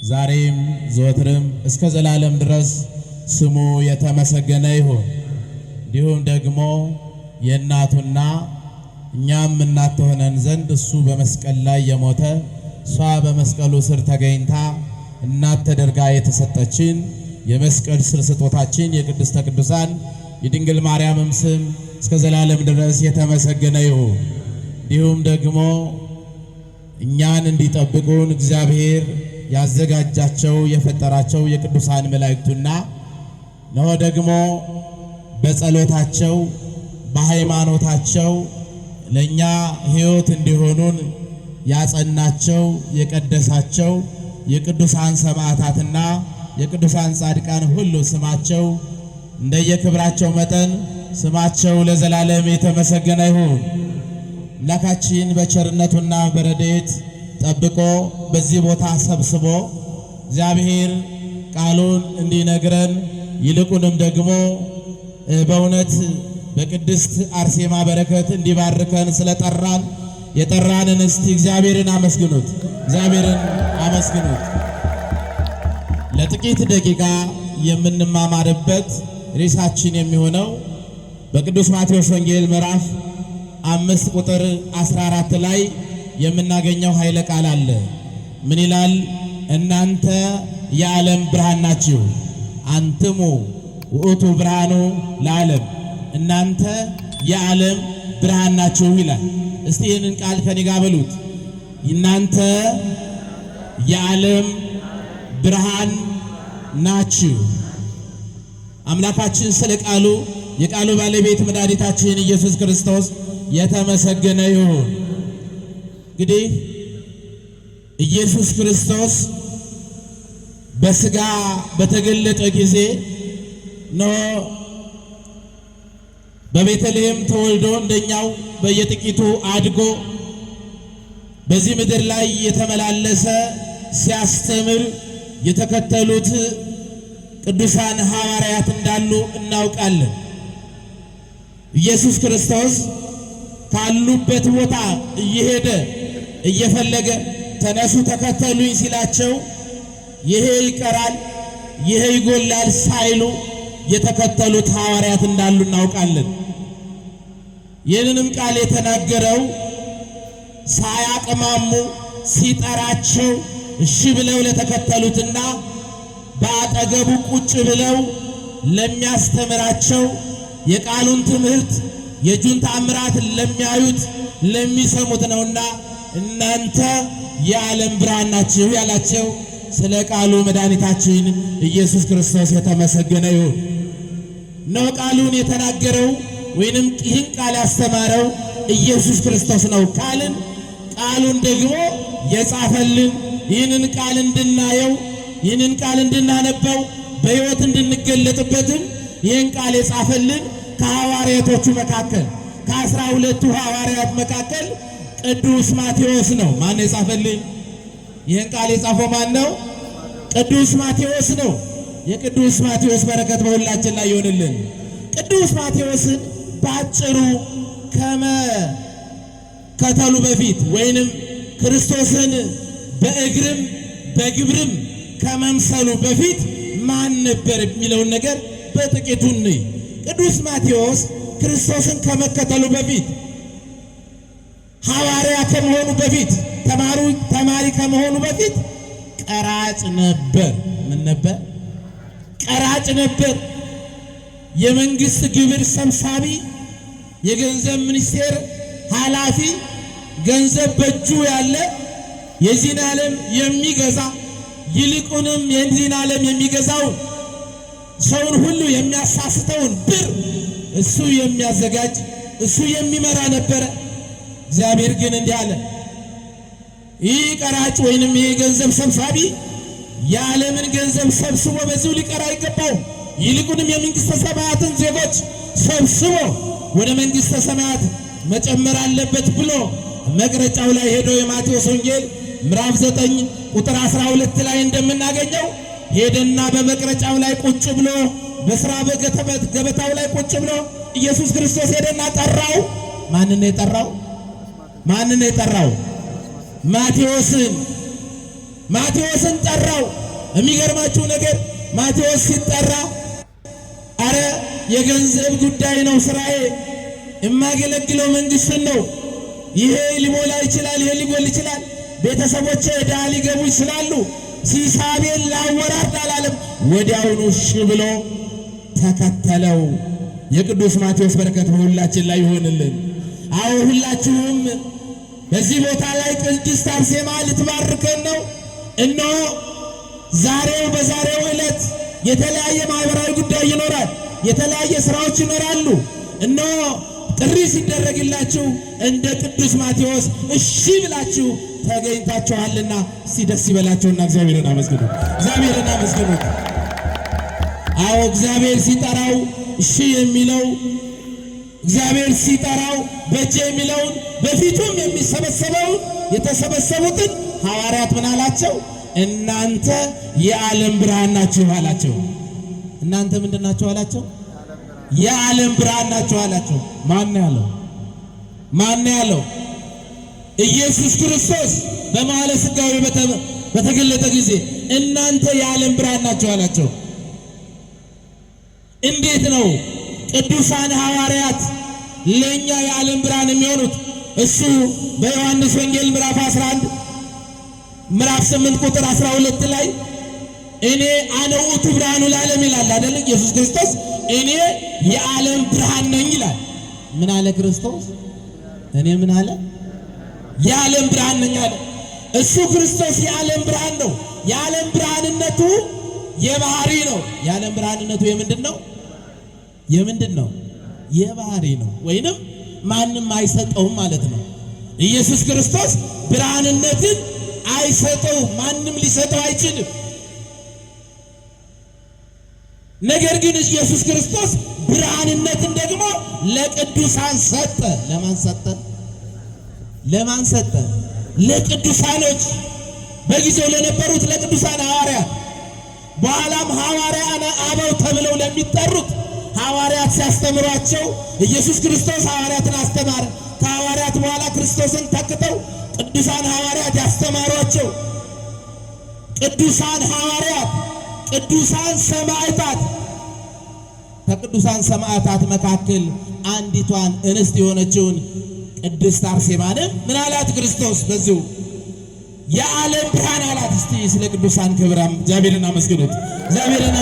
ዛሬም ዘወትርም እስከ ዘላለም ድረስ ስሙ የተመሰገነ ይሁን። እንዲሁም ደግሞ የእናቱና እኛም እናት ሆነን ዘንድ እሱ በመስቀል ላይ የሞተ እሷ በመስቀሉ ስር ተገኝታ እናት ተደርጋ የተሰጠችን የመስቀል ስር ስጦታችን የቅድስተ ቅዱሳን የድንግል ማርያምም ስም እስከ ዘላለም ድረስ የተመሰገነ ይሁን። እንዲሁም ደግሞ እኛን እንዲጠብቁን እግዚአብሔር ያዘጋጃቸው የፈጠራቸው የቅዱሳን መላእክቱና ነው ደግሞ በጸሎታቸው በሃይማኖታቸው ለኛ ሕይወት እንዲሆኑን ያጸናቸው የቀደሳቸው የቅዱሳን ሰማዕታትና የቅዱሳን ጻድቃን ሁሉ ስማቸው እንደየክብራቸው መጠን ስማቸው ለዘላለም የተመሰገነ ይሁን። አምላካችን በቸርነቱና በረድኤት ጠብቆ በዚህ ቦታ ሰብስቦ እግዚአብሔር ቃሉን እንዲነግረን ይልቁንም ደግሞ በእውነት በቅድስት አርሴማ በረከት እንዲባርከን ስለጠራን የጠራንን እስቲ እግዚአብሔርን አመስግኑት፣ እግዚአብሔርን አመስግኑት። ለጥቂት ደቂቃ የምንማማርበት ርዕሳችን የሚሆነው በቅዱስ ማቴዎስ ወንጌል ምዕራፍ 5 ቁጥር 14 ላይ የምናገኘው ኃይለ ቃል አለ። ምን ይላል? እናንተ የዓለም ብርሃን ናችሁ፣ አንትሙ ውእቱ ብርሃኑ ለዓለም። እናንተ የዓለም ብርሃን ናችሁ ይላል። እስቲ ይህንን ቃል ከኔ ጋር በሉት። እናንተ የዓለም ብርሃን ናችሁ። አምላካችን ስለ ቃሉ የቃሉ ባለቤት መድኃኒታችን ኢየሱስ ክርስቶስ የተመሰገነ ይሁን። እንግዲህ ኢየሱስ ክርስቶስ በስጋ በተገለጠ ጊዜ ነው በቤተልሔም ተወልዶ እንደኛው በየጥቂቱ አድጎ በዚህ ምድር ላይ የተመላለሰ ሲያስተምር የተከተሉት ቅዱሳን ሐዋርያት እንዳሉ እናውቃለን። ኢየሱስ ክርስቶስ ካሉበት ቦታ እየሄደ እየፈለገ ተነሱ ተከተሉኝ ሲላቸው ይሄ ይቀራል ይሄ ይጎላል ሳይሉ የተከተሉት ሐዋርያት እንዳሉ እናውቃለን። ይህንንም ቃል የተናገረው ሳያቅማሙ ሲጠራቸው እሺ ብለው ለተከተሉትና በአጠገቡ ቁጭ ብለው ለሚያስተምራቸው የቃሉን ትምህርት የእጁን ተአምራት ለሚያዩት ለሚሰሙት ነውና እናንተ የዓለም ብርሃን ናችሁ ያላቸው ስለ ቃሉ መድኃኒታችን ኢየሱስ ክርስቶስ የተመሰገነ ይሁን። ነው ቃሉን የተናገረው ወይንም ይህን ቃል ያስተማረው ኢየሱስ ክርስቶስ ነው ካልን ቃሉን ደግሞ የጻፈልን ይህንን ቃል እንድናየው ይህንን ቃል እንድናነበው በሕይወት እንድንገለጥበትም ይህን ቃል የጻፈልን ከሐዋርያቶቹ መካከል ከ12ቱ ሐዋርያት መካከል ቅዱስ ማቴዎስ ነው። ማን የጻፈልን? ይህን ቃል የጻፈው ማን ነው? ቅዱስ ማቴዎስ ነው። የቅዱስ ማቴዎስ በረከት በሁላችን ላይ ይሆንልን። ቅዱስ ማቴዎስን ባጭሩ ከመከተሉ በፊት ወይንም ክርስቶስን በእግርም በግብርም ከመምሰሉ በፊት ማን ነበር የሚለውን ነገር በጥቂቱ እንይ። ቅዱስ ማቴዎስ ክርስቶስን ከመከተሉ በፊት ሐዋርያ ከመሆኑ በፊት ተማሪ ከመሆኑ በፊት ቀራጭ ነበር። ምን ነበር? ቀራጭ ነበር። የመንግስት ግብር ሰብሳቢ፣ የገንዘብ ሚኒስቴር ኃላፊ፣ ገንዘብ በእጁ ያለ የዚህን ዓለም የሚገዛ ይልቁንም የዚህን ዓለም የሚገዛውን ሰውን ሁሉ የሚያሳስተውን ብር እሱ የሚያዘጋጅ እሱ የሚመራ ነበረ። እግዚአብሔር ግን እንዲህ አለ፣ ይህ ቀራጭ ወይንም ይህ ገንዘብ ሰብሳቢ የዓለምን ገንዘብ ሰብስቦ በዚሁ ሊቀር አይገባውም። ይልቁንም የመንግሥተ ሰማያትን ዜጎች ሰብስቦ ወደ መንግሥተ ሰማያት መጨመር አለበት ብሎ መቅረጫው ላይ ሄዶ የማቴዎስ ወንጌል ምዕራፍ 9 ቁጥር 12 ላይ እንደምናገኘው ሄደና በመቅረጫው ላይ ቁጭ ብሎ በስራ ገበታው ላይ ቁጭ ብሎ ኢየሱስ ክርስቶስ ሄደና ጠራው። ማንን ነው የጠራው? ማንን ነው የጠራው? ማቴዎስን። ማቴዎስን ጠራው። የሚገርማችሁ ነገር ማቴዎስ ሲጠራ አረ የገንዘብ ጉዳይ ነው ስራዬ፣ የማገለግለው መንግስትን ነው። ይሄ ሊሞላ ይችላል፣ ይሄ ሊጎል ይችላል፣ ቤተሰቦቼ ዕዳ ሊገቡ ይችላሉ፣ ሲሳቤን ላወራርድ አላለም። ወዲያውኑ እሺ ብሎ ተከተለው። የቅዱስ ማቴዎስ በረከት በሁላችን ላይ ይሆንልን። አዎ ሁላችሁም በዚህ ቦታ ላይ ቅድስት አርሴማ ልትባርከን ነው። እነሆ በዛሬው ዕለት የተለያየ ማህበራዊ ጉዳይ ይኖራል፣ የተለያየ ስራዎች ይኖራሉ። እነሆ ጥሪ ሲደረግላችሁ እንደ ቅዱስ ማቴዎስ እሺ ብላችሁ ተገኝታችኋልና እስቲ ደስ ይበላችሁና እግዚአብሔርን አመስግኑ። እግዚአብሔርን አመስግኑ። አዎ እግዚአብሔር ሲጠራው እሺ የሚለው እግዚአብሔር ሲጠራው በእጄ የሚለውን በፊቱም የተሰበሰቡትን ሐዋርያት ምን አላቸው? እናንተ የዓለም ብርሃን ናችሁ አላቸው። እናንተ ምንድን ናችሁ አላቸው? የዓለም ብርሃን ናችሁ አላቸው። ማን ያለው? ማን ያለው? ኢየሱስ ክርስቶስ በመዋዕለ ሥጋዌ በተገለጠ ጊዜ እናንተ የዓለም ብርሃን ናችሁ አላቸው። እንዴት ነው ቅዱሳን ሐዋርያት ለኛ የዓለም ብርሃን የሚሆኑት? እሱ በዮሐንስ ወንጌል ምዕራፍ 11 ምዕራፍ 8 ቁጥር 12 ላይ እኔ አነ ውእቱ ብርሃኑ ለዓለም ይላል አይደል? ኢየሱስ ክርስቶስ እኔ የዓለም ብርሃን ነኝ ይላል። ምን አለ ክርስቶስ? እኔ ምን አለ? የዓለም ብርሃን ነኝ አለ። እሱ ክርስቶስ የዓለም ብርሃን ነው። የዓለም ብርሃንነቱ የባህሪ ነው። የዓለም ብርሃንነቱ የምንድን ነው? የምንድን ነው? የባህሪ ነው። ወይንም ማንም አይሰጠውም ማለት ነው። ኢየሱስ ክርስቶስ ብርሃንነትን አይሰጠውም፣ ማንም ሊሰጠው አይችልም። ነገር ግን ኢየሱስ ክርስቶስ ብርሃንነትን ደግሞ ለቅዱሳን ሰጠ። ለማን ሰጠ? ለማን ሰጠ? ለቅዱሳኖች፣ በጊዜው ለነበሩት ለቅዱሳን ሐዋርያት፣ በኋላም ሐዋርያነ አበው ተብለው ለሚጠሩት ሐዋርያት ሲያስተምሯቸው ኢየሱስ ክርስቶስ ሐዋርያትን አስተማረ። ከሐዋርያት በኋላ ክርስቶስን ተክተው ቅዱሳን ሐዋርያት ያስተማሯቸው ቅዱሳን ሐዋርያት፣ ቅዱሳን ሰማዕታት። ከቅዱሳን ሰማዕታት መካከል አንዲቷን እንስት የሆነችውን ቅድስት አርሴማንም ምን አላት ክርስቶስ? በዚሁ የዓለም ብርሃን አላት። እስቲ ስለ ቅዱሳን ክብራም እግዚአብሔርን አመስግኑት። እግዚአብሔርን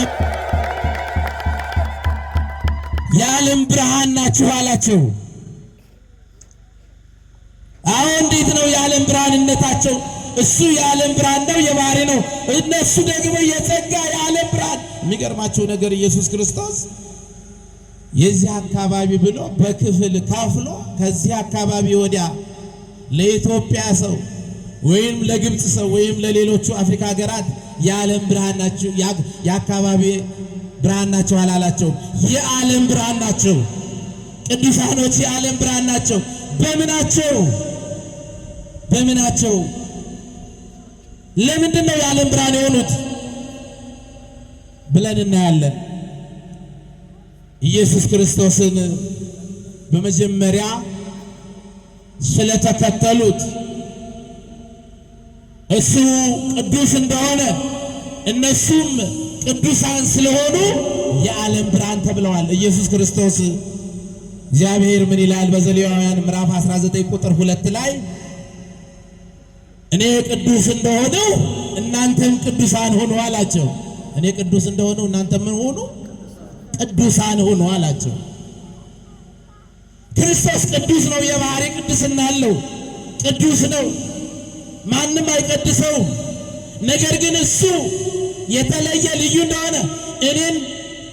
የዓለም ብርሃን ናችሁ አላቸው። አሁን እንዴት ነው የዓለም ብርሃንነታቸው? እሱ የዓለም ብርሃን ነው፣ የባህሪ ነው። እነሱ ደግሞ የጸጋ የዓለም ብርሃን። የሚገርማቸው ነገር ኢየሱስ ክርስቶስ የዚህ አካባቢ ብሎ በክፍል ካፍሎ ከዚህ አካባቢ ወዲያ ለኢትዮጵያ ሰው ወይም ለግብፅ ሰው ወይም ለሌሎቹ አፍሪካ ሀገራት የዓለም ብርሃን ናቸው፣ የአካባቢ ብርሃን ናቸው አላላቸው። የዓለም ብርሃን ናቸው። ቅዱሳኖች የዓለም ብርሃን ናቸው። በምናቸው? በምናቸው? ለምንድን ነው የዓለም ብርሃን የሆኑት ብለን እናያለን። ኢየሱስ ክርስቶስን በመጀመሪያ ስለተከተሉት እሱ ቅዱስ እንደሆነ እነሱም ቅዱሳን ስለሆኑ የዓለም ብርሃን ተብለዋል። ኢየሱስ ክርስቶስ እግዚአብሔር ምን ይላል? በዘሌዋውያን ምዕራፍ 19 ቁጥር 2 ላይ እኔ ቅዱስ እንደሆነው እናንተም ቅዱሳን ሁኑ አላቸው። እኔ ቅዱስ እንደሆነው እናንተ ምን ሁኑ? ቅዱሳን ሁኑ አላቸው። ክርስቶስ ቅዱስ ነው። የባህሪ ቅድስና አለው። ቅዱስ ነው። ማንም አይቀድሰውም። ነገር ግን እሱ የተለየ ልዩ እንደሆነ እኔን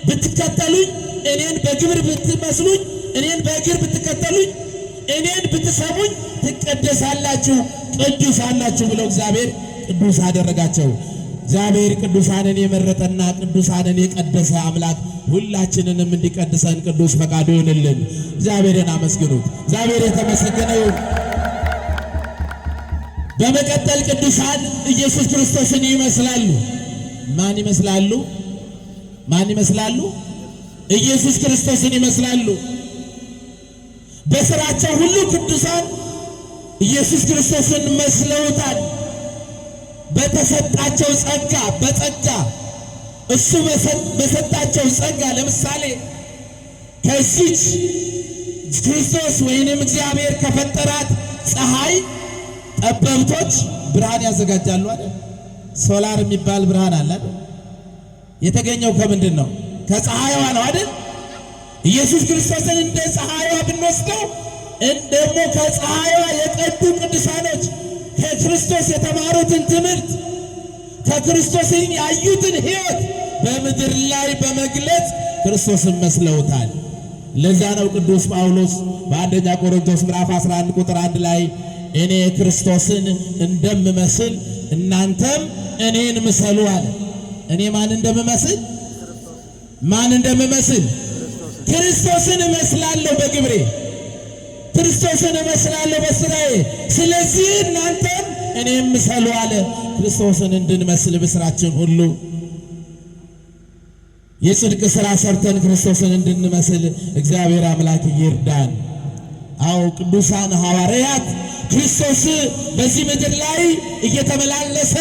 ብትከተሉኝ፣ እኔን በግብር ብትመስሉኝ፣ እኔን በእግር ብትከተሉኝ፣ እኔን ብትሰሙኝ ትቀደሳላችሁ፣ ቅዱሳን ናችሁ ብሎ እግዚአብሔር ቅዱስ አደረጋቸው። እግዚአብሔር ቅዱሳንን የመረጠና ቅዱሳንን የቀደሰ አምላክ ሁላችንንም እንዲቀድሰን ቅዱስ ፈቃዱ ይሁንልን። እግዚአብሔርን አመስግኑት። እግዚአብሔር የተመሰገነ ይሁን። በመቀጠል ቅዱሳን ኢየሱስ ክርስቶስን ይመስላሉ። ማን ይመስላሉ? ማን ይመስላሉ? ኢየሱስ ክርስቶስን ይመስላሉ። በስራቸው ሁሉ ቅዱሳን ኢየሱስ ክርስቶስን መስለውታል። በተሰጣቸው ጸጋ በጸጋ እሱ በሰጣቸው ጸጋ ለምሳሌ ከዚች ክርስቶስ ወይንም እግዚአብሔር ከፈጠራት ፀሐይ ጠበብቶች ብርሃን ያዘጋጃሉ አይደል? ሶላር የሚባል ብርሃን አለ አይደል? የተገኘው ከምንድን ነው? ከፀሐይዋ ነው አይደል? ኢየሱስ ክርስቶስን እንደ ፀሐይዋ ብንወስደው ደግሞ ከፀሐይዋ የቀዱ ቅዱሳኖች ከክርስቶስ የተማሩትን ትምህርት ከክርስቶስን ያዩትን ሕይወት በምድር ላይ በመግለጽ ክርስቶስን መስለውታል። ለዛ ነው ቅዱስ ጳውሎስ በአንደኛ ቆሮንቶስ ምዕራፍ 11 ቁጥር 1 ላይ እኔ ክርስቶስን እንደምመስል እናንተም እኔን ምሰሉ አለ። እኔ ማን እንደምመስል ክርስቶስን እመስላለሁ በግብሬ፣ ክርስቶስን እመስላለሁ በስራዬ። ስለዚህ እናንተም እኔን ምሰሉ አለ። ክርስቶስን እንድንመስል በስራችን ሁሉ የጽድቅ ሥራ ሰርተን ክርስቶስን እንድንመስል እግዚአብሔር አምላክ ይርዳን። አዎ ቅዱሳን ሐዋርያት ክርስቶስ በዚህ ምድር ላይ እየተመላለሰ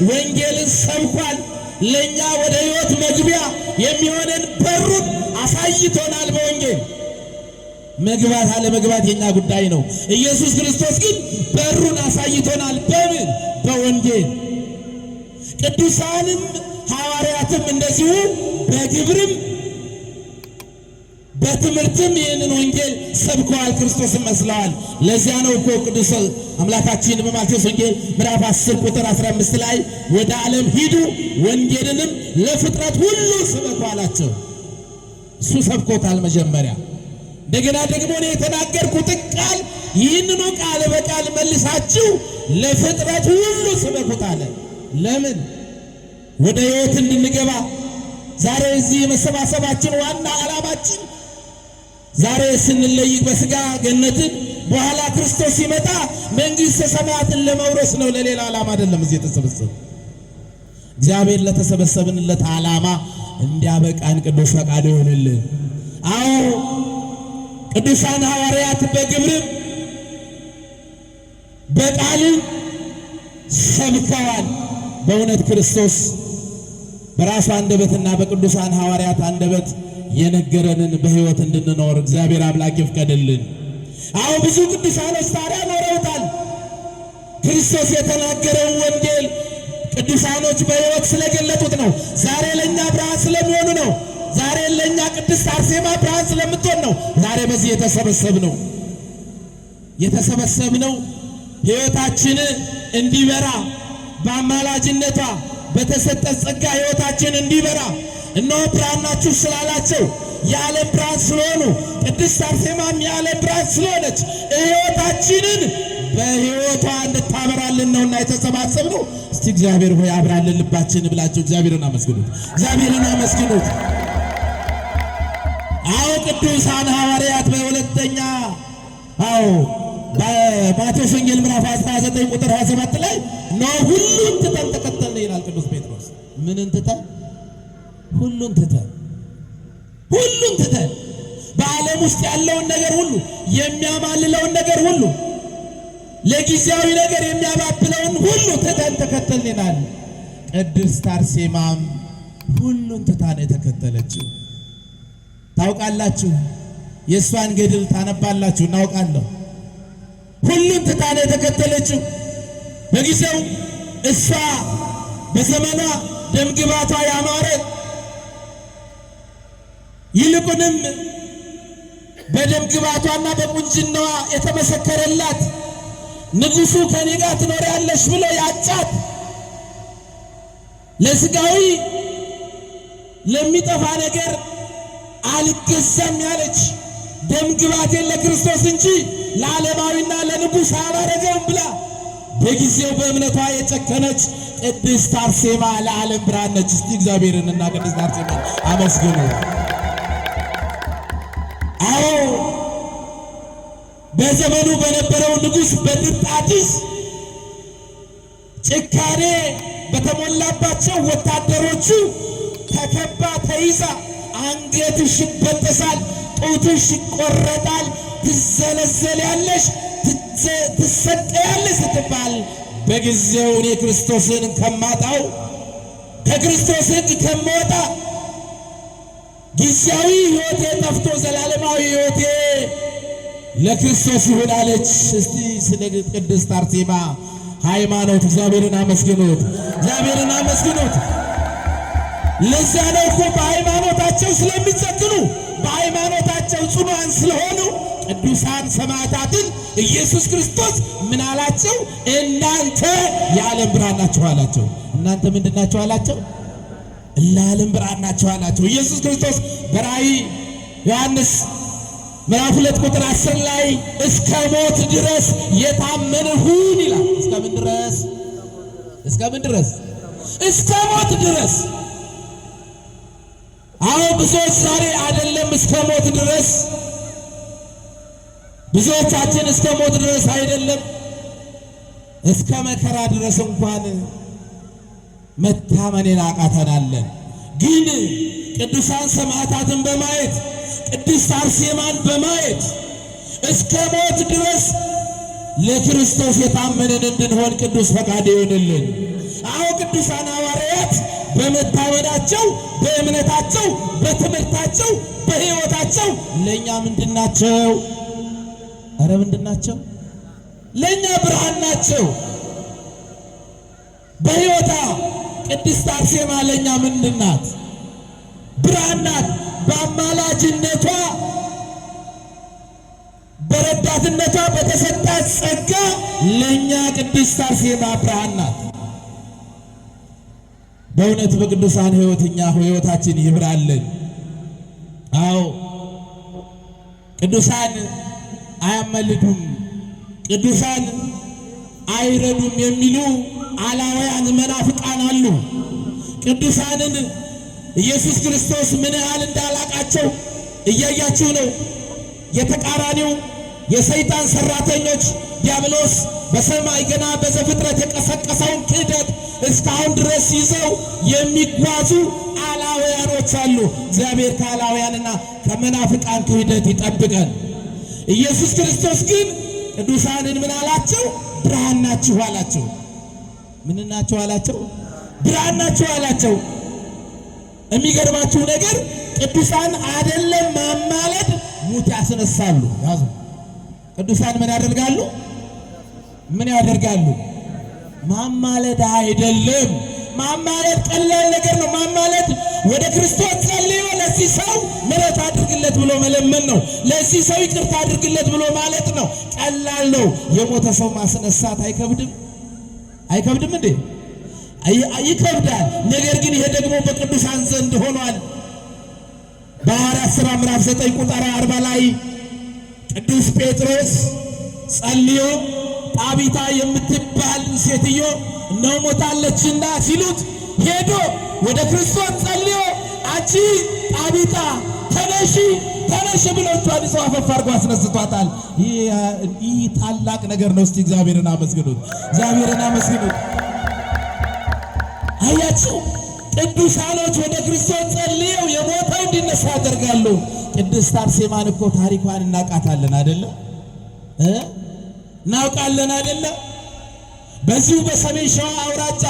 ወንጌልን ሰብኳል። ለኛ ወደ ሕይወት መግቢያ የሚሆነን በሩን አሳይቶናል። በወንጌል መግባት አለ መግባት የኛ ጉዳይ ነው። ኢየሱስ ክርስቶስ ግን በሩን አሳይቶናል። በምን? በወንጌል። ቅዱሳንም ሐዋርያትም እንደዚሁ በግብርም በትምህርትም ይህንን ወንጌል ሰብከዋል፣ ክርስቶስን መስለዋል። ለዚያ ነው እኮ ቅዱስ አምላካችን በማቴዎስ ወንጌል ምዕራፍ 10 ቁጥር 15 ላይ ወደ ዓለም ሂዱ ወንጌልንም ለፍጥረት ሁሉ ስበኩ አላቸው። እሱ ሰብኮታል መጀመሪያ። እንደገና ደግሞ እኔ የተናገርኩትን ቃል ይህንኑ ቃል በቃል መልሳችሁ ለፍጥረት ሁሉ ስበኩት አለ። ለምን? ወደ ሕይወት እንድንገባ። ዛሬ እዚህ መሰባሰባችን ዋና ዓላማችን ዛሬ ስንለይ በሥጋ ገነትን በኋላ ክርስቶስ ሲመጣ መንግሥተ ሰማያትን ለመውረስ ነው። ለሌላ ዓላማ አይደለም እዚህ የተሰበሰበ። እግዚአብሔር ለተሰበሰብንለት ዓላማ እንዲያበቃን ቅዱስ ፈቃዱ ይሁንልን። አዎ ቅዱሳን ሐዋርያት በግብርም በቃልም ሰብከዋል። በእውነት ክርስቶስ በራሱ አንደበትና በቅዱሳን ሐዋርያት አንደበት የነገረንን በሕይወት እንድንኖር እግዚአብሔር አምላክ ይፍቀድልን። አዎ ብዙ ቅዱሳኖች ታዲያ ኖረውታል። ክርስቶስ የተናገረውን ወንጌል ቅዱሳኖች በሕይወት ስለገለጡት ነው። ዛሬ ለእኛ ብርሃን ስለሚሆኑ ነው። ዛሬ ለእኛ ቅድስት አርሴማ ብርሃን ስለምትሆን ነው። ዛሬ በዚህ የተሰበሰብነው ሕይወታችን እንዲበራ በአማላጅነቷ በተሰጠን ጸጋ ሕይወታችን እንዲበራ እነሆ ብርሃን ናችሁ ስላላቸው የዓለም ብርሃን ስለሆኑ ቅድስት አርሴማም የዓለም ብርሃን ስለሆነች ሕይወታችንን በሕይወቷ እንድታበራልን ነውና የተሰባሰብነው። እስቲ እግዚአብሔር ሆይ አብራልን ልባችን ብላችሁ እግዚአብሔርን አመስግኑት። እግዚአብሔርን አመስግኑት። አዎ ቅዱሳን ሐዋርያት በሁለተኛ በማቴዎስ ወንጌል ምዕራፍ 19 ቁጥር 27 ላይ ነው ሁሉን ትተን ተከተልን ይላል ቅዱስ ጴጥሮስ። ምንን ትተን? ሁሉን ትተን በዓለም ውስጥ ያለውን ነገር ሁሉ፣ የሚያማልለውን ነገር ሁሉ፣ ለጊዜያዊ ነገር የሚያባብለውን ሁሉ ትተን ተከተልን ይላል። ቅድስት አርሴማም ሁሉን ትታ ነው የተከተለችው። ታውቃላችሁ፣ የእሷን ገድል ታነባላችሁ፣ እናውቃለሁ። ሁሉን ትታ ነው የተከተለችው። በጊዜው እሷ በዘመኗ ደምግባቷ ያማረ ይልቁንም በደምግባቷና በቁንጅናዋ የተመሰከረላት ንጉሡ ከኔ ጋር ትኖሪያለሽ ብሎ ያጫት ለሥጋዊ ለሚጠፋ ነገር አልገዛም ያለች ደምግባቴን ለክርስቶስ እንጂ ለዓለማዊና ለንጉሥ አላረገውም ብላ በጊዜው በእምነቷ የጨከነች ቅድስት አርሴማ ለዓለም ብርሃን ነች። እስቲ እግዚአብሔርንና ቅድስት አርሴማ አመስግኑ። አዎ በዘመኑ በነበረው ንጉሥ በድርጣድስ ጭካኔ በተሞላባቸው ወታደሮቹ ተከባ ተይዛ አንገትሽ ይበጠሳል፣ ጡትሽ ይቆረጣል፣ ትዘለዘያለሽ፣ ትሰቀያለሽ ስትባል በጊዜው እኔ ክርስቶስን ከማጣው ከክርስቶስ ሕግ ከመወጣ ጊዜያዊ ሕይወቴ ጠፍቶ ዘላለማዊ ሕይወቴ ለክርስቶስ ይሁን አለች። እስቲ ስለ ቅድስት አርሴማ ሃይማኖት እግዚአብሔርን አመስግኑት፣ እግዚአብሔርን አመስግኑት። ለዛ ነው እኮ በሃይማኖታቸው ስለሚጸግኑ በሃይማኖታቸው ጽኑዓን ስለሆኑ ቅዱሳን ሰማዕታትን ኢየሱስ ክርስቶስ ምን አላቸው? እናንተ የዓለም ብርሃን ናችሁ አላቸው። እናንተ ምንድን ናችሁ አላቸው? ለዓለም ብርሃን ናችሁ አላቸው። ኢየሱስ ክርስቶስ በራእይ ዮሐንስ ምዕራፍ 2 ቁጥር 10 ላይ እስከ ሞት ድረስ የታመንሁን ይላል። እስከ ምን ድረስ? እስከ ምን ድረስ? እስከ ሞት ድረስ። አዎ ብዙዎች ዛሬ አይደለም እስከ ሞት ድረስ፣ ብዙዎቻችን እስከ ሞት ድረስ አይደለም እስከ መከራ ድረስ እንኳን መታመንን አቃተናለን። ግን ቅዱሳን ሰማዕታትን በማየት ቅድስት አርሴማን በማየት እስከ ሞት ድረስ ለክርስቶስ የታመንን እንድንሆን ቅዱስ ፈቃድ ይሆንልን። አዎ ቅዱሳን ሐዋርያት በመታመናቸው በእምነታቸው በትምህርታቸው በሕይወታቸው ለእኛ ምንድናቸው? አረ ምንድናቸው? ለእኛ ብርሃን ናቸው። በሕይወታ ቅድስት አርሴማ ለእኛ ምንድናት? ብርሃን ናት። በአማላጅነቷ በረዳትነቷ በተሰጣት ጸጋ ለእኛ ቅድስት አርሴማ ብርሃን ናት። በእውነት በቅዱሳን ሕይወትኛ ሕይወታችን ይብራልን። አዎ ቅዱሳን አያመልዱም፣ ቅዱሳን አይረዱም የሚሉ አላውያን መናፍቃን አሉ። ቅዱሳንን ኢየሱስ ክርስቶስ ምን ያህል እንዳላቃቸው እያያችሁ ነው። የተቃራኒው የሰይጣን ሰራተኞች ዲያብሎስ በሰማይ ገና በዘፍጥረት የቀሰቀሰውን ክህደት እስካሁን ድረስ ይዘው የሚጓዙ አላውያኖች አሉ። እግዚአብሔር ከአላውያንና ከመናፍቃን ክህደት ይጠብቀን። ኢየሱስ ክርስቶስ ግን ቅዱሳንን ምን አላቸው? ብርሃን ናችሁ አላቸው። ምን ናችሁ አላቸው? ብርሃን ናችሁ አላቸው። የሚገርማችሁ ነገር ቅዱሳን አይደለም ማማለድ ሙት ያስነሳሉ። ያዙ። ቅዱሳን ምን ያደርጋሉ? ምን ያደርጋሉ? ማማለድ አይደለም። ማማለድ ቀላል ነገር ነው። ማማለድ ወደ ክርስቶስ ጸልዮ ለዚህ ሰው ምሕረት አድርግለት ብሎ መለመን ነው። ለዚህ ሰው ይቅርታ አድርግለት ብሎ ማለት ነው። ቀላል ነው። የሞተ ሰው ማስነሳት አይከብድም? አይከብድም እንዴ? ይከብዳል። ነገር ግን ይሄ ደግሞ በቅዱሳን ዘንድ ሆኗል። በሐዋርያት ሥራ ምዕራፍ 9 ቁጥር 40 ላይ ቅዱስ ጴጥሮስ ጸልዮ ጣቢታ የምትባል ሴትዮ እነሆ ሞታለችና ሲሉት ሄዶ ወደ ክርስቶስ ጸልዮ አንቺ ጣቢታ ተነሺ ተነሺ ብሎ እጇን ይዞ አፈፍ አድርጎ አስነስቷታል። ይህ ታላቅ ነገር ነው። እስቲ እግዚአብሔርን አመስግኑት፣ እግዚአብሔርን አመስግኑት። አያችሁ ቅዱሳኖች ወደ ክርስቶስ ጸልየው የሞተው እንዲነሳ ያደርጋሉ። ቅድስት አርሴማን እኮ ታሪኳን እናውቃታለን አይደለ? እናውቃለን አይደለ? በዚሁ በሰሜን ሸዋ አውራጃ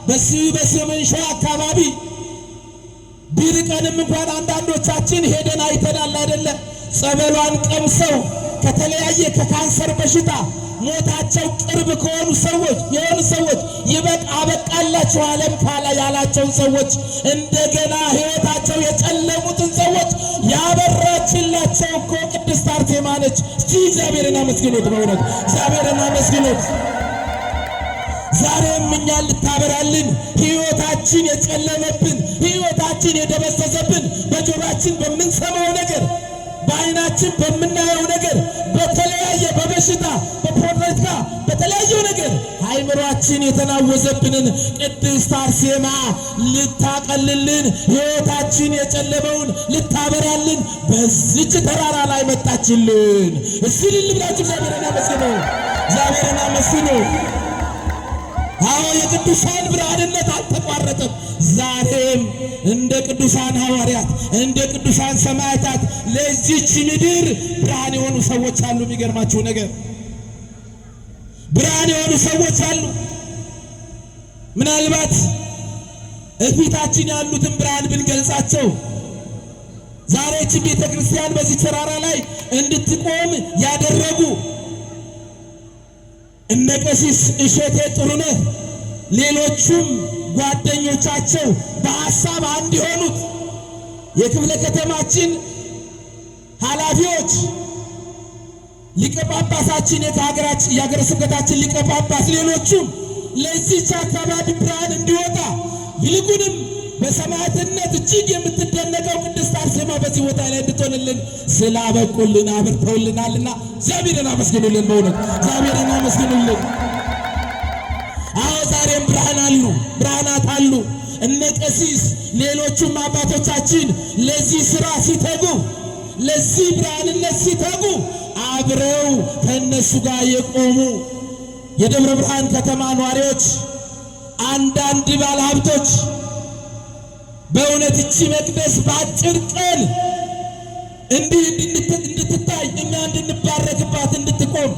በዚሁ በሰሜን ሸዋ አካባቢ ቢርቀንም እንኳን አንዳንዶቻችን ሄደን አይተናል አይደለ? ጸበሏን ቀምሰው ከተለያየ ከካንሰር በሽታ ሞታቸው ቅርብ ከሆኑ ሰዎች የሆኑ ሰዎች ይበቃ አበቃላችሁ ዓለም ካላ ያላቸው ሰዎች እንደገና ሕይወታቸው የጨለሙትን ሰዎች ያበራችላቸው እኮ ቅድስት አርሴማ ነች። እስቲ እግዚአብሔርን አመስግኑት፣ በእውነት እግዚአብሔርን አመስግኑት። ዛሬም እኛን ልታበራልን ሕይወታችን የጨለመብን ሕይወታችን የደበዘዘብን በጆሮአችን በምንሰማው ነገር በዓይናችን በምናየው ነገር በተለያየ በበሽታ በፖለቲካ በተለያየው ነገር አእምሯችን የተናወዘብንን ቅድስት አርሴማ ልታቀልልን ሕይወታችን የጨለመውን ልታበራልን በዚች ተራራ ላይ መጣችልን። እስቲ ልብላችሁ እግዚአብሔርን አመስግኑ፣ እግዚአብሔርን አመስግኑ። አዎ የቅዱሳን ብርሃንነት አልተቋረጠም። ዛሬም እንደ ቅዱሳን ሐዋርያት እንደ ቅዱሳን ሰማዕታት ለዚች ምድር ብርሃን የሆኑ ሰዎች አሉ። የሚገርማችሁ ነገር ብርሃን የሆኑ ሰዎች አሉ። ምናልባት እፊታችን ያሉትን ብርሃን ብንገልጻቸው ዛሬች ቤተክርስቲያን በዚህ ተራራ ላይ እንድትቆም ያደረጉ እነ ቀሲስ እሸቴ ጥሩነህ ሌሎቹም ጓደኞቻቸው በሐሳብ አንድ የሆኑት የክፍለ ከተማችን ኃላፊዎች ሊቀ ጳጳሳችን የሀገረ ስብከታችን ሊቀ ጳጳስ ሌሎቹም ለዚህች አካባቢ ብርሃን እንዲወጣ ይልቁንም በሰማዕትነት እጅግ የምትደነቀው ቅድስት አርሴማ በዚህ ቦታ ላይ እንድትሆንልን ስላበቁልን አብርተውልናልና እግዚአብሔርን አመስግኑልን። በእውነት እግዚአብሔርን አመስግኑልን። አዎ ዛሬም ብርሃናት አሉ። እነ ቀሲስ ሌሎቹም አባቶቻችን ለዚህ ሥራ ሲተጉ ለዚህ ብርሃንነት ሲተጉ አብረው ከነሱ ጋር የቆሙ የደብረ ብርሃን ከተማ ነዋሪዎች፣ አንዳንድ ባለሀብቶች በእውነት እቺ መቅደስ በአጭር ቀን እንዲህ እንድትታይ እኛ እንድንባረክባት እንድትቆም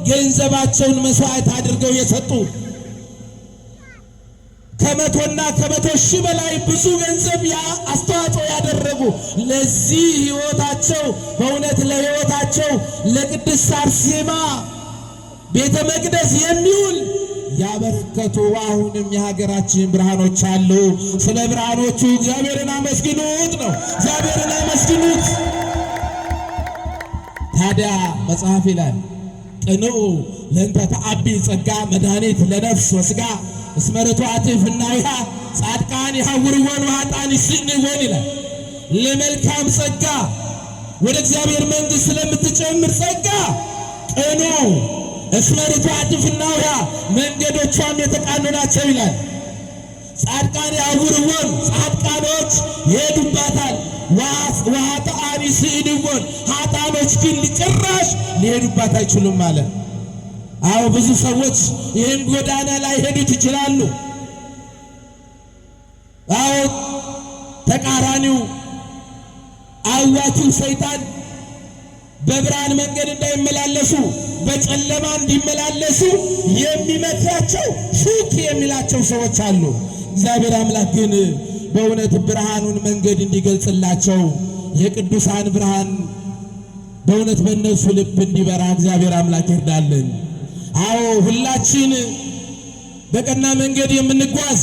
ገንዘባቸውን መስዋዕት አድርገው የሰጡ ከመቶና ከመቶ ሺህ በላይ ብዙ ገንዘብ አስተዋጽኦ ያደረጉ ለዚህ ሕይወታቸው በእውነት ለሕይወታቸው ለቅድስት አርሴማ ቤተ መቅደስ የሚውል ያበረከቱ አሁንም የሀገራችን ብርሃኖች አሉ። ስለ ብርሃኖቹ እግዚአብሔርን አመስግኑት ነው። እግዚአብሔርን አመስግኑት። ታዲያ መጽሐፍ ይላል ቅንኡ ለእንተ ተአቢ ጸጋ መድኃኒት ለነፍስ ወሥጋ እስመ ርቱዓት ፍናዊሃ ጻድቃን ይሐውርዎን ወኃጥአን ይስእንዎን ይላል። ለመልካም ጸጋ ወደ እግዚአብሔር መንግሥት ስለምትጨምር ጸጋ ቅኑ እስመ ርቱዓት ፍናዊሃ መንገዶቿም የተቃኑ ናቸው ይላል። ጻድቃን ይሐውርዎን ጻድቃኖች ይሄዱባታል፣ ወኃጥአን ይስእንዎን ኃጥአኖች ግን ጭራሽ ሊሄዱባት አይችሉም ማለት። አዎ ብዙ ሰዎች ይህን ጎዳና ላይ ሄዱት ይችላሉ። አዎ ተቃራኒው አዋኪው ሰይጣን በብርሃን መንገድ እንዳይመላለሱ በጨለማ እንዲመላለሱ የሚመክራቸው ሹክ የሚላቸው ሰዎች አሉ። እግዚአብሔር አምላክ ግን በእውነት ብርሃኑን መንገድ እንዲገልጽላቸው የቅዱሳን ብርሃን በእውነት በእነሱ ልብ እንዲበራ እግዚአብሔር አምላክ ይርዳልን። አዎ ሁላችን በቀና መንገድ የምንጓዝ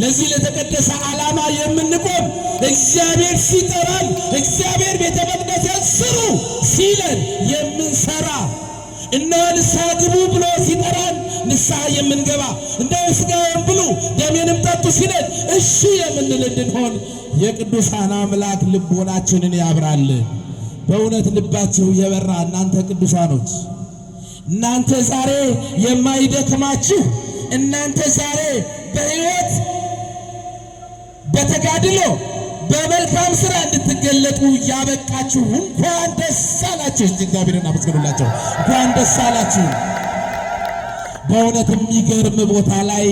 ለዚህ ለተቀደሰ ዓላማ የምንቆም እግዚአብሔር ሲጠራን እግዚአብሔር ቤተ መቅደስ ስሩ ሲለን የምንሰራ እነሆ ንስሐ ግቡ ብሎ ሲጠራን ንስሐ የምንገባ እንደው ሥጋዬን ብሉ ደሜንም ጠጡ ሲለን እሺ የምንል እንድንሆን የቅዱሳን አምላክ ልቦናችንን ያብራልን። በእውነት ልባችሁ የበራ እናንተ ቅዱሳኖች፣ እናንተ ዛሬ የማይደክማችሁ እናንተ ዛሬ በሕይወት በተጋድሎ በመልካም ሥራ እንድትገለጡ ያበቃችሁ እንኳን ደስ አላችሁ። እግዚአብሔርን አመስግኑላቸው። እንኳን ደስ አላችሁ። በእውነት የሚገርም ቦታ ላይ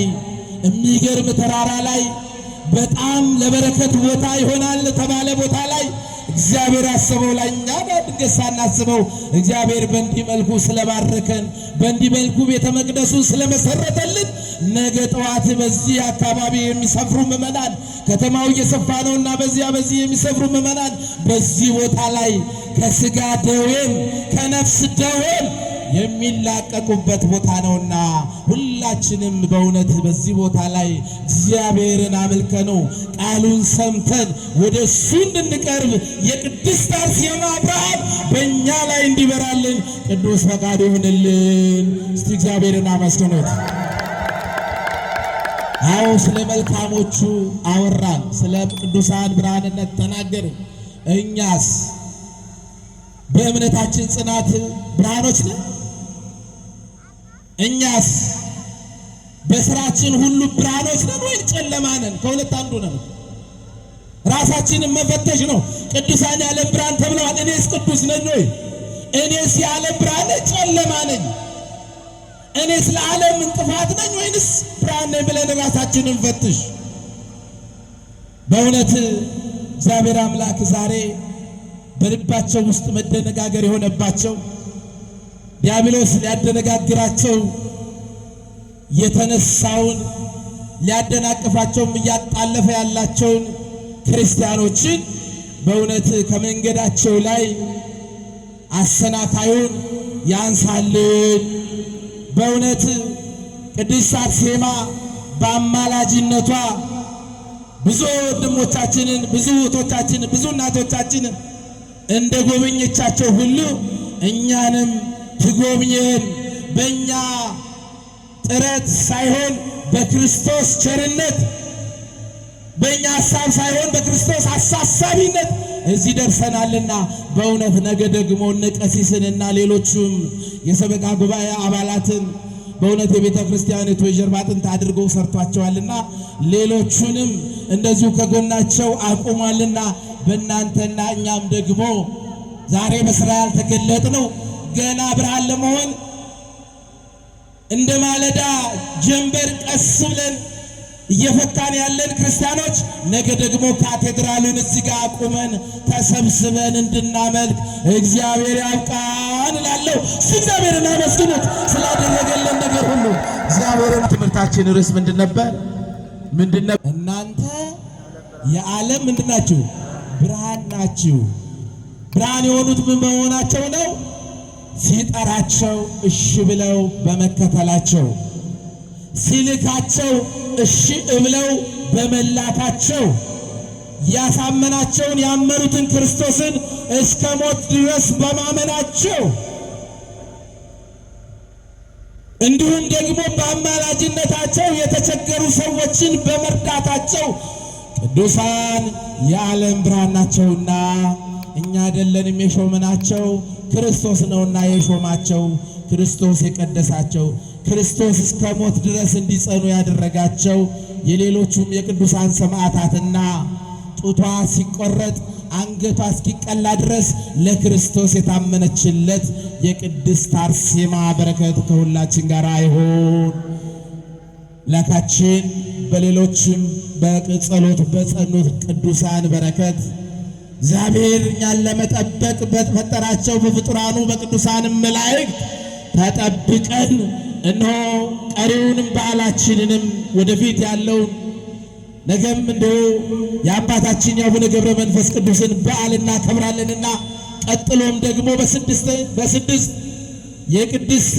የሚገርም ተራራ ላይ በጣም ለበረከት ቦታ ይሆናል ተባለ ቦታ ላይ እግዚአብሔር አስበው ላይ እኛ ድንገት ሳናስበው እግዚአብሔር በእንዲህ መልኩ ስለባረከን በእንዲህ መልኩ ቤተ መቅደሱን ስለመሰረተልን ነገ ጠዋት በዚህ አካባቢ የሚሰፍሩ ምዕመናን ከተማው እየሰፋ ነውና በዚህ የሚሰፍሩ ምዕመናን በዚህ ቦታ ላይ ከሥጋ ደዌም ከነፍስ ደዌም የሚላቀቁበት ቦታ ነውና ሁላችንም በእውነት በዚህ ቦታ ላይ እግዚአብሔርን አመልከነው ቃሉን ሰምተን ወደ እሱ እንድንቀርብ የቅድስት አርሴማ ብርሃን በእኛ ላይ እንዲበራልን ቅዱስ ፈቃዱ ይሁንልን። እስቲ እግዚአብሔርን አመስግኑት። አዎ ስለ መልካሞቹ አወራን፣ ስለ ቅዱሳን ብርሃንነት ተናገርን። እኛስ በእምነታችን ጽናት ብርሃኖች ነን? እኛስ በስራችን ሁሉ ብርሃኖች ነን ወይ ጨለማ ነን? ከሁለት አንዱ ነን። ራሳችንን መፈተሽ ነው። ቅዱሳን ያለ ብርሃን ተብለዋል። እኔስ ቅዱስ ነኝ ወይ? እኔስ ያለ ብርሃን ጨለማ ነኝ? እኔስ ለዓለም እንቅፋት ነኝ ወይንስ ብርሃን ነኝ ብለን ራሳችንን ፈትሽ። በእውነት እግዚአብሔር አምላክ ዛሬ በልባቸው ውስጥ መደነጋገር የሆነባቸው ዲያብሎስ ሊያደነጋግራቸው የተነሳውን ሊያደናቅፋቸውም እያጣለፈ ያላቸውን ክርስቲያኖችን በእውነት ከመንገዳቸው ላይ አሰናካዩን ያንሳልን። በእውነት ቅድስት አርሴማ በአማላጅነቷ ብዙ ወንድሞቻችንን፣ ብዙ እህቶቻችንን፣ ብዙ እናቶቻችንን እንደ ጎበኘቻቸው ሁሉ እኛንም ትጎብኘን። በእኛ ጥረት ሳይሆን በክርስቶስ ቸርነት፣ በእኛ ሐሳብ ሳይሆን በክርስቶስ አሳሳቢነት እዚህ ደርሰናልና በእውነት ነገ ደግሞ እነ ቀሲስንና ሌሎቹም የሰበካ ጉባኤ አባላትን በእውነት የቤተ ክርስቲያኒቱ የጀርባ አጥንት አድርገው ሰርቷቸዋልና ሌሎቹንም እንደዚሁ ከጎናቸው አቁሟልና በእናንተና እኛም ደግሞ ዛሬ በሥራ ያልተገለጥነው ገና ብርሃን ለመሆን እንደ ማለዳ ጀንበር ቀስ ብለን እየፈካን ያለን ክርስቲያኖች ነገ ደግሞ ካቴድራሉን እዚህ ጋር አቁመን ተሰብስበን እንድናመልክ እግዚአብሔር ያብቃን እላለሁ። እግዚአብሔርን አመስግኑት ስላደረገልን ነገር ሁሉ እግዚአብሔርን። ትምህርታችን ርዕስ ምንድን ነበር? እናንተ የዓለም ምንድን ናችሁ? ብርሃን ናችሁ። ብርሃን የሆኑት ምን በመሆናቸው ነው? ሲጠራቸው እሺ ብለው በመከተላቸው፣ ሲልካቸው እሺ ብለው በመላካቸው፣ ያሳመናቸውን ያመኑትን ክርስቶስን እስከ ሞት ድረስ በማመናቸው፣ እንዲሁም ደግሞ በአማላጅነታቸው የተቸገሩ ሰዎችን በመርዳታቸው ቅዱሳን የዓለም ብርሃን ናቸውና እኛ አይደለንም የሾመናቸው፣ ክርስቶስ ነውና የሾማቸው፣ ክርስቶስ የቀደሳቸው፣ ክርስቶስ እስከ ሞት ድረስ እንዲጸኑ ያደረጋቸው የሌሎቹም የቅዱሳን ሰማዕታትና ጡቷ ሲቆረጥ አንገቷ እስኪቀላ ድረስ ለክርስቶስ የታመነችለት የቅድስት አርሴማ በረከት ከሁላችን ጋር ይሁን። ላካችን በሌሎችም በጸሎት በጸኑት ቅዱሳን በረከት እግዚአብሔር እኛን ለመጠበቅ በፈጠራቸው በፍጡራኑ በቅዱሳን መላእክት ተጠብቀን እነሆ ቀሪውንም በዓላችንንም ወደፊት ያለውን ነገም እንዲሁ የአባታችን የአቡነ ገብረ መንፈስ ቅዱስን በዓል እናከብራለንና ቀጥሎም ደግሞ በስድስት የቅድስት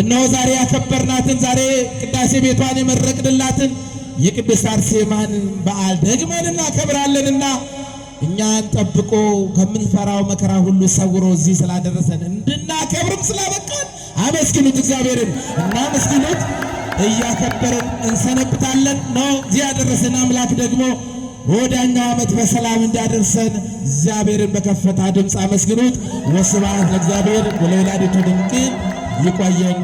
እነሆ ዛሬ ያከበርናትን ዛሬ ቅዳሴ ቤቷን የመረቅንላትን የቅድስት አርሴማን በዓል ደግመን እናከብራለንና እኛን ጠብቆ ከምንፈራው መከራ ሁሉ ሰውሮ እዚህ ስላደረሰን እንድናከብርም ስላበቃን አመስግኑት፣ እግዚአብሔርን እናመስግኑት። እያከበርን እንሰነብታለን ነው። እዚህ ያደረሰን አምላክ ደግሞ ወዲያኛው ዓመት በሰላም እንዲያደርሰን እግዚአብሔርን በከፍታ ድምፅ አመስግኑት። ወስብሐት ለእግዚአብሔር ወለወላዲቱ ድንግል። ይቆየን።